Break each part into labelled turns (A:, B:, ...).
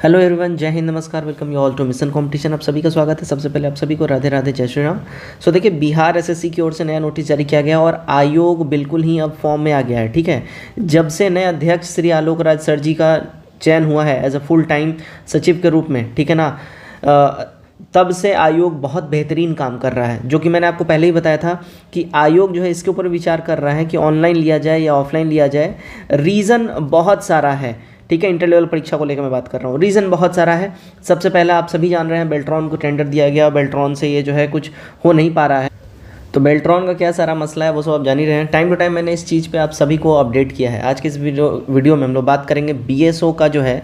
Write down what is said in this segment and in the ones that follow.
A: Hello everyone, जय हिंद, नमस्कार, welcome you all to mission competition. आप सभी का स्वागत है। सबसे पहले आप सभी को राधे राधे, जय श्री राम। सो देखिए, बिहार एसएससी की ओर से नया नोटिस जारी किया गया और आयोग बिल्कुल ही अब फॉर्म में आ गया है। ठीक है, जब से नए अध्यक्ष श्री आलोक राज सर जी का चयन हुआ है एज अ फुल टाइम सचिव के रूप में, ठीक है ना, तब से आयोग बहुत बेहतरीन काम कर रहा है। जो कि मैंने आपको पहले ही बताया था कि आयोग जो है इसके ऊपर विचार कर रहा है कि ऑनलाइन लिया जाए या ऑफलाइन लिया जाए। रीज़न बहुत सारा है, ठीक है। इंटर लेवल परीक्षा को लेकर मैं बात कर रहा हूँ, रीज़न बहुत सारा है। सबसे पहला, आप सभी जान रहे हैं, बेल्ट्रॉन को टेंडर दिया गया, बेल्ट्रॉन से ये जो है कुछ हो नहीं पा रहा है। तो बेल्ट्रॉन का क्या सारा मसला है वो सब आप जान ही रहे हैं। टाइम टू टाइम मैंने इस चीज़ पे आप सभी को अपडेट किया है। आज के इस वीडियो में हम लोग बात करेंगे बीएसओ का जो है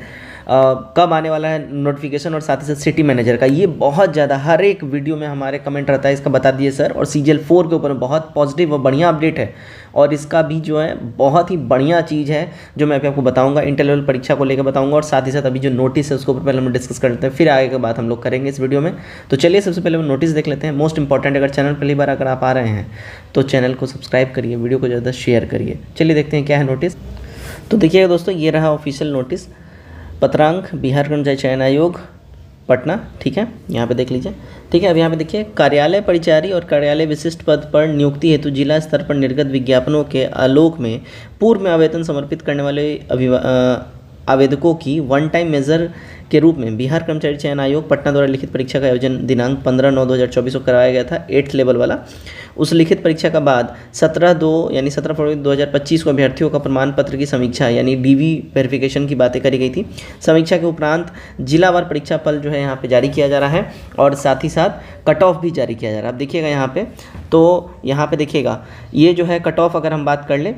A: कब आने वाला है नोटिफिकेशन, और साथ ही साथ सिटी मैनेजर का। ये बहुत ज़्यादा हर एक वीडियो में हमारे कमेंट रहता है, इसका बता दिए सर। और CGL 4 के ऊपर बहुत पॉजिटिव और बढ़िया अपडेट है, और इसका भी जो है बहुत ही बढ़िया चीज़ है जो मैं आपको बताऊंगा। इंटर लेवल परीक्षा को लेकर बताऊंगा, और साथ ही साथ अभी जो नोटिस है उसके ऊपर पहले हम डिस्कस कर लेते हैं, फिर आगे की बात हम लोग करेंगे इस वीडियो में। तो चलिए सबसे पहले हम नोटिस देख लेते हैं। मोस्ट इंपॉर्टेंट, अगर चैनल पहली बार अगर आप आ रहे हैं तो चैनल को सब्सक्राइब करिए, वीडियो को ज़्यादा शेयर करिए। चलिए देखते हैं क्या है नोटिस। तो देखिएगा दोस्तों, ये रहा ऑफिशियल नोटिस। पत्रांक बिहार कर्मचारी चयन आयोग पटना, ठीक है, यहाँ पे देख लीजिए। ठीक है, अब यहाँ पे देखिए, कार्यालय परिचारी और कार्यालय विशिष्ट पद पर नियुक्ति हेतु जिला स्तर पर निर्गत विज्ञापनों के आलोक में पूर्व में आवेदन समर्पित करने वाले आवेदकों की वन टाइम मेजर के रूप में बिहार कर्मचारी चयन आयोग पटना द्वारा लिखित परीक्षा का आयोजन दिनांक 15/9/2024 को कराया गया था, 8th लेवल वाला। उस लिखित परीक्षा का बाद 17 फरवरी 2025 को अभ्यर्थियों का प्रमाण पत्र की समीक्षा यानी DV वेरिफिकेशन की बातें करी गई थी। समीक्षा के उपरांत जिलावार परीक्षा फल जो है यहाँ पे जारी किया जा रहा है, और साथ ही साथ कट ऑफ भी जारी किया जा रहा है। आप देखिएगा यहाँ पे, तो यहाँ पे देखिएगा ये जो है कट ऑफ, अगर हम बात कर ले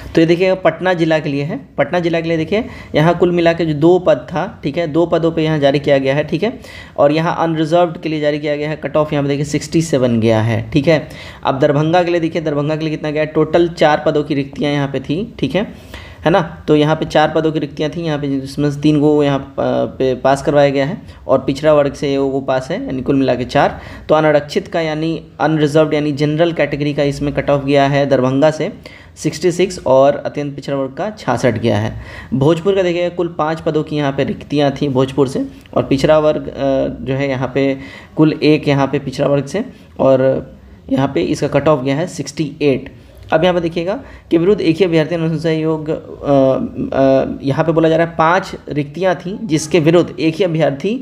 A: तो ये देखिएगा पटना जिला के लिए है। पटना जिला के लिए देखिए, यहाँ कुल मिला के जो 2 पद था, ठीक है, 2 पदों पे यहाँ जारी किया गया है, ठीक है। और यहाँ अनरिजर्व्ड के लिए जारी किया गया है। कट ऑफ यहाँ पे देखिए 67 गया है, ठीक है। अब दरभंगा के लिए देखिए, दरभंगा के लिए कितना गया, टोटल 4 पदों की रिक्तियाँ यहाँ पे थी, ठीक है ना। तो यहाँ पे 4 पदों की रिक्तियाँ थी यहाँ पे, जिसमें से 3 को यहाँ पे पास करवाया गया है, और पिछड़ा वर्ग से वो पास है, यानी कुल मिला के 4। तो अनारक्षित का यानी अनरिजर्व्ड यानी जनरल कैटेगरी का इसमें कट ऑफ गया है दरभंगा से 66, और अत्यंत पिछड़ा वर्ग का 66 गया है। भोजपुर का देखिएगा, कुल 5 पदों की यहाँ पे रिक्तियाँ थी भोजपुर से, और पिछड़ा वर्ग जो है यहाँ पे कुल 1 यहाँ पे पिछड़ा वर्ग से, और यहाँ पे इसका कट ऑफ गया है 68। अब यहाँ पे देखिएगा कि विरुद्ध एक ही अभ्यर्थी अनुशंसा योग, यहाँ पे बोला जा रहा है 5 रिक्तियाँ थी जिसके विरुद्ध एक ही अभ्यर्थी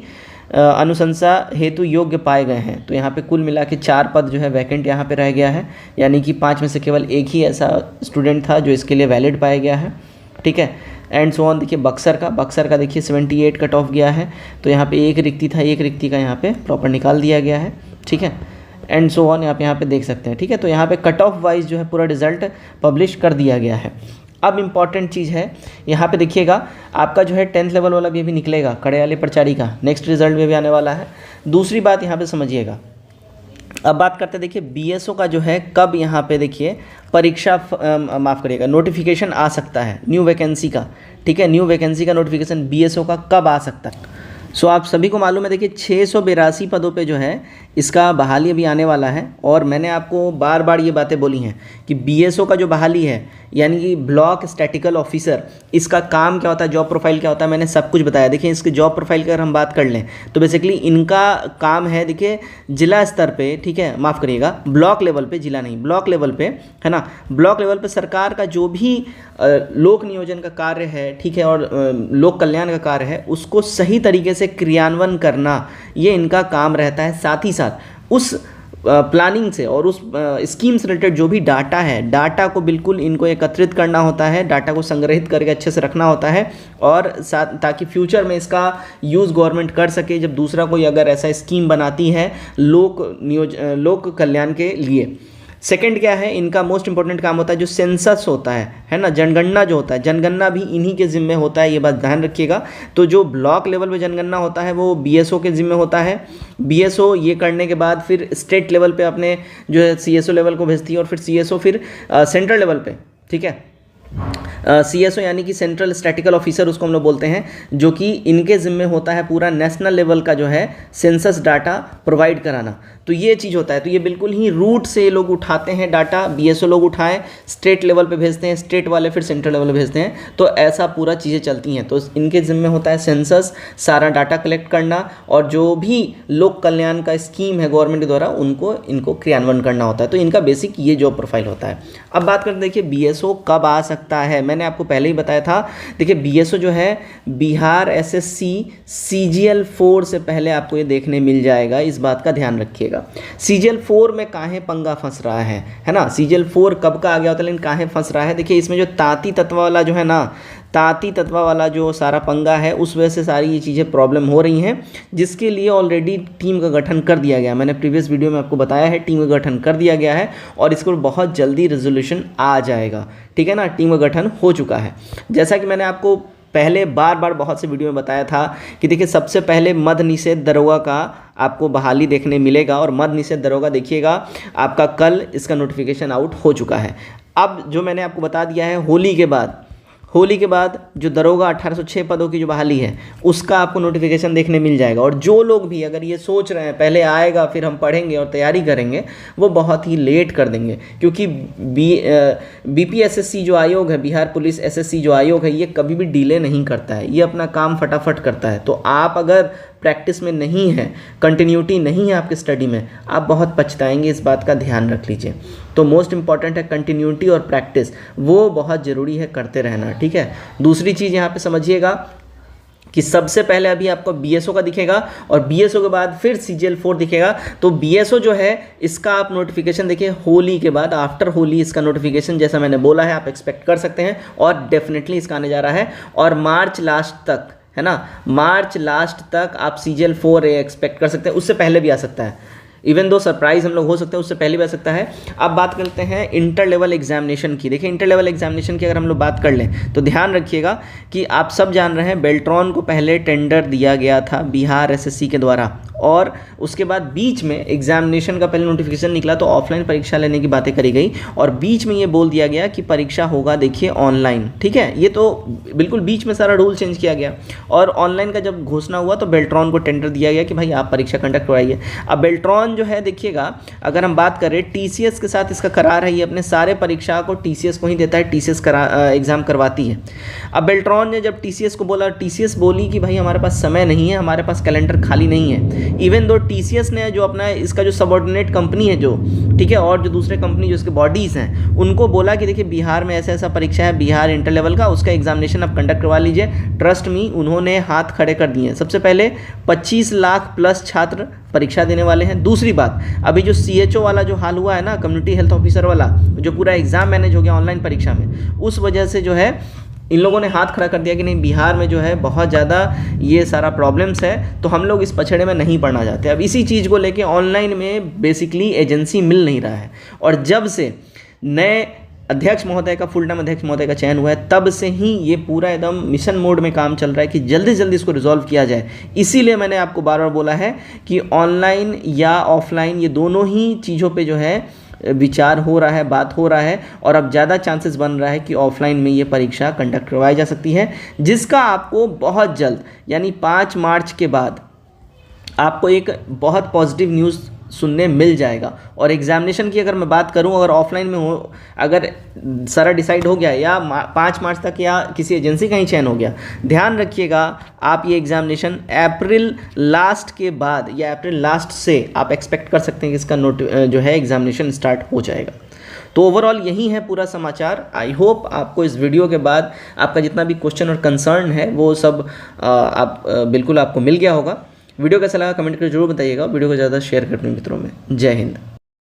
A: अनुशंसा हेतु योग्य पाए गए हैं। तो यहाँ पे कुल मिला के 4 पद जो है वैकेंट यहाँ पे रह गया है, यानी कि 5 में से केवल एक ही ऐसा स्टूडेंट था जो इसके लिए वैलिड पाया गया है, ठीक है। And so on. देखिए बक्सर का देखिए 78 कट ऑफ गया है, तो यहाँ पे 1 रिक्ति था, 1 रिक्ति का यहाँ पे प्रॉपर निकाल दिया गया है, ठीक है। एंड सो ऑन, आप यहाँ पे देख सकते हैं, ठीक है। तो यहाँ पे कट ऑफ वाइज जो है पूरा रिजल्ट पब्लिश कर दिया गया है। अब इम्पॉर्टेंट चीज़ है, यहाँ पे देखिएगा आपका जो है 10th लेवल वाला भी अभी निकलेगा, कार्यालय परिचारी का नेक्स्ट रिजल्ट में भी आने वाला है। दूसरी बात यहाँ पे समझिएगा। अब बात करते हैं, देखिए BSO का जो है कब यहाँ पे देखिए परीक्षा माफ़ करिएगा नोटिफिकेशन आ सकता है न्यू वैकेंसी का, ठीक है। न्यू वैकेंसी का नोटिफिकेशन BSO का कब आ सकता है। सो आप सभी को मालूम है, देखिए 682 पदों पे जो है इसका बहाली अभी आने वाला है। और मैंने आपको बार बार ये बातें बोली हैं कि BSO का जो बहाली है यानी कि ब्लॉक स्टैटिकल ऑफिसर, इसका काम क्या होता है, जॉब प्रोफाइल क्या होता है, मैंने सब कुछ बताया। देखिए इसके जॉब प्रोफाइल की अगर हम बात कर लें तो बेसिकली इनका काम है, देखिए जिला स्तर पे, ठीक है, माफ़ करिएगा ब्लॉक लेवल पे, जिला नहीं ब्लॉक लेवल पे, है ना। ब्लॉक लेवल पे सरकार का जो भी लोक नियोजन का कार्य है, ठीक है, और लोक कल्याण का कार्य है, उसको सही तरीके से क्रियान्वयन करना ये इनका काम रहता है। साथ ही साथ उस प्लानिंग से और उस स्कीम से रिलेटेड जो भी डाटा है, डाटा को बिल्कुल इनको एकत्रित करना होता है, डाटा को संग्रहित करके अच्छे से रखना होता है, और साथ ताकि फ्यूचर में इसका यूज़ गवर्नमेंट कर सके जब दूसरा कोई अगर ऐसा स्कीम बनाती है लोक कल्याण के लिए। सेकंड क्या है, इनका मोस्ट इंपॉर्टेंट काम होता है जो सेंसस होता है ना, जनगणना जो होता है, जनगणना भी इन्हीं के जिम्मे होता है, ये बात ध्यान रखिएगा। तो जो ब्लॉक लेवल पे जनगणना होता है वो BSO के जिम्मे होता है। BSO ये करने के बाद फिर स्टेट लेवल पे अपने जो है CSO लेवल को भेजती है, और फिर CSO फिर सेंट्रल लेवल पे, ठीक है। CSO यानी कि सेंट्रल स्टैटिकल ऑफिसर उसको हम लोग बोलते हैं, जो कि इनके जिम्मे होता है पूरा नेशनल लेवल का जो है सेंसस डाटा प्रोवाइड कराना। तो ये चीज़ होता है, तो ये बिल्कुल ही रूट से लोग उठाते हैं डाटा, BSO लोग उठाएं, स्टेट लेवल पे भेजते हैं, स्टेट वाले फिर सेंट्रल लेवल पे भेजते हैं, तो ऐसा पूरा चीज़ें चलती हैं। तो इनके जिम्मे होता है सेंसस, सारा डाटा कलेक्ट करना, और जो भी लोक कल्याण का स्कीम है गवर्नमेंट के द्वारा इनको क्रियान्वयन करना होता है। तो इनका बेसिक ये जॉब प्रोफाइल होता है। अब बात करते देखिए BSO कब आ सकता है। मैंने आपको पहले ही बताया था, देखिए BSO जो है बिहार SSC CGL 4 से पहले आपको ये देखने मिल जाएगा, इस बात का ध्यान रखिएगा। CGL 4 में काहे पंगा फंस रहा है ना, CGL 4 कब का आ गया होता है, लेकिन काहे फंस रहा है। देखिए इसमें जो तांती तत्व वाला जो है ना, तांती तत्व वाला जो सारा पंगा है, उस वजह से सारी ये चीज़ें प्रॉब्लम हो रही हैं, जिसके लिए ऑलरेडी टीम का गठन कर दिया गया। मैंने प्रीवियस वीडियो में आपको बताया है, टीम का गठन कर दिया गया है और इसको बहुत जल्दी रेजोल्यूशन आ जाएगा, ठीक है ना। टीम का गठन हो चुका है। जैसा कि मैंने आपको पहले बार बहुत से वीडियो में बताया था कि देखिए सबसे पहले मद निषेध दरोगा का आपको बहाली देखने मिलेगा, और मद निषेध दरोगा देखिएगा आपका कल इसका नोटिफिकेशन आउट हो चुका है। अब जो मैंने आपको बता दिया है, होली के बाद जो दरोगा 1806 पदों की जो बहाली है उसका आपको नोटिफिकेशन देखने मिल जाएगा। और जो लोग भी अगर ये सोच रहे हैं पहले आएगा फिर हम पढ़ेंगे और तैयारी करेंगे, वो बहुत ही लेट कर देंगे, क्योंकि BPSSC जो आयोग है, बिहार पुलिस SSC जो आयोग है, ये कभी भी डिले नहीं करता है, ये अपना काम फटाफट करता है। तो आप अगर प्रैक्टिस में नहीं है, कंटिन्यूटी नहीं है आपके स्टडी में, आप बहुत पछताएंगे, इस बात का ध्यान रख लीजिए। तो मोस्ट इंपॉर्टेंट है कंटिन्यूटी और प्रैक्टिस, वो बहुत ज़रूरी है करते रहना, ठीक है। दूसरी चीज़ यहाँ पे समझिएगा कि सबसे पहले अभी आपको BSO का दिखेगा और BSO के बाद फिर CGL 4 दिखेगा। तो BSO जो है इसका आप नोटिफिकेशन देखिए होली के बाद, आफ्टर होली इसका नोटिफिकेशन जैसा मैंने बोला है आप एक्सपेक्ट कर सकते हैं, और डेफिनेटली इसका आने जा रहा है। और मार्च लास्ट तक, है ना, मार्च लास्ट तक आप CGL 4 एक्सपेक्ट कर सकते हैं, उससे पहले भी आ सकता है, इवन दो सरप्राइज हम लोग हो सकते हैं, उससे पहले भी आ सकता है। अब बात करते हैं इंटर लेवल एग्जामिनेशन की। देखिए इंटर लेवल एग्जामिनेशन की अगर हम लोग बात कर लें तो ध्यान रखिएगा कि आप सब जान रहे हैं बेल्ट्रॉन को पहले टेंडर दिया गया था बिहार SSC के द्वारा, और उसके बाद बीच में एग्जामिनेशन का पहले नोटिफिकेशन निकला तो ऑफलाइन परीक्षा लेने की बातें करी गई, और बीच में ये बोल दिया गया कि परीक्षा होगा देखिए ऑनलाइन, ठीक है। ये तो बिल्कुल बीच में सारा रूल चेंज किया गया, और ऑनलाइन का जब घोषणा हुआ तो बेल्ट्रॉन को टेंडर दिया गया कि भाई आप परीक्षा कंडक्ट करवाइए। अब बेल्ट्रॉन जो है देखिएगा, अगर हम बात करें TCS के साथ इसका करार है, ये अपने सारे परीक्षा को TCS को ही देता है, TCS एग्जाम करवाती है। अब बेल्ट्रॉन ने जब TCS को बोला, TCS बोली कि भाई हमारे पास समय नहीं है, हमारे पास कैलेंडर खाली नहीं है। इवन दो TCS ने जो अपना इसका जो सबऑर्डिनेट कंपनी है जो, ठीक है, और जो दूसरे कंपनी जो इसके बॉडीज़ हैं उनको बोला कि देखिए बिहार में ऐसा परीक्षा है, बिहार इंटर लेवल का, उसका एग्जामिनेशन आप कंडक्ट करवा लीजिए। ट्रस्ट मी, उन्होंने हाथ खड़े कर दिए। सबसे पहले 25 लाख प्लस छात्र परीक्षा देने वाले हैं। दूसरी बात, अभी जो CHO वाला जो हाल हुआ है ना, कम्युनिटी हेल्थ ऑफिसर वाला, जो पूरा एग्जाम मैनेज हो गया ऑनलाइन परीक्षा में, उस वजह से जो है इन लोगों ने हाथ खड़ा कर दिया कि नहीं, बिहार में जो है बहुत ज़्यादा ये सारा प्रॉब्लम्स है, तो हम लोग इस पछड़े में नहीं पढ़ना चाहते। अब इसी चीज़ को लेके ऑनलाइन में बेसिकली एजेंसी मिल नहीं रहा है, और जब से नए अध्यक्ष महोदय का, फुल टाइम अध्यक्ष महोदय का चयन हुआ है, तब से ही ये पूरा एकदम मिशन मोड में काम चल रहा है कि जल्दी से जल्दी इसको रिजॉल्व किया जाए। इसीलिए मैंने आपको बार बार बोला है कि ऑनलाइन या ऑफलाइन ये दोनों ही चीज़ों पे जो है विचार हो रहा है, बात हो रहा है, और अब ज़्यादा चांसेस बन रहा है कि ऑफलाइन में ये परीक्षा कंडक्ट करवाई जा सकती है, जिसका आपको बहुत जल्द यानी 5 मार्च के बाद आपको एक बहुत पॉजिटिव न्यूज़ सुनने मिल जाएगा। और एग्जामिनेशन की अगर मैं बात करूं, अगर ऑफलाइन में हो, अगर सारा डिसाइड हो गया या 5 मार्च तक या किसी एजेंसी का ही चयन हो गया, ध्यान रखिएगा आप ये एग्जामिनेशन अप्रैल लास्ट के बाद या अप्रैल लास्ट से आप एक्सपेक्ट कर सकते हैं कि इसका जो है एग्जामिनेशन स्टार्ट हो जाएगा। तो ओवरऑल यही है पूरा समाचार। आई होप आपको इस वीडियो के बाद आपका जितना भी क्वेश्चन और कंसर्न है वो सब बिल्कुल आपको मिल गया होगा। वीडियो कैसा लगा कमेंट करके जरूर बताइएगा। वीडियो को ज़्यादा शेयर कर अपने मित्रों में। जय हिंद।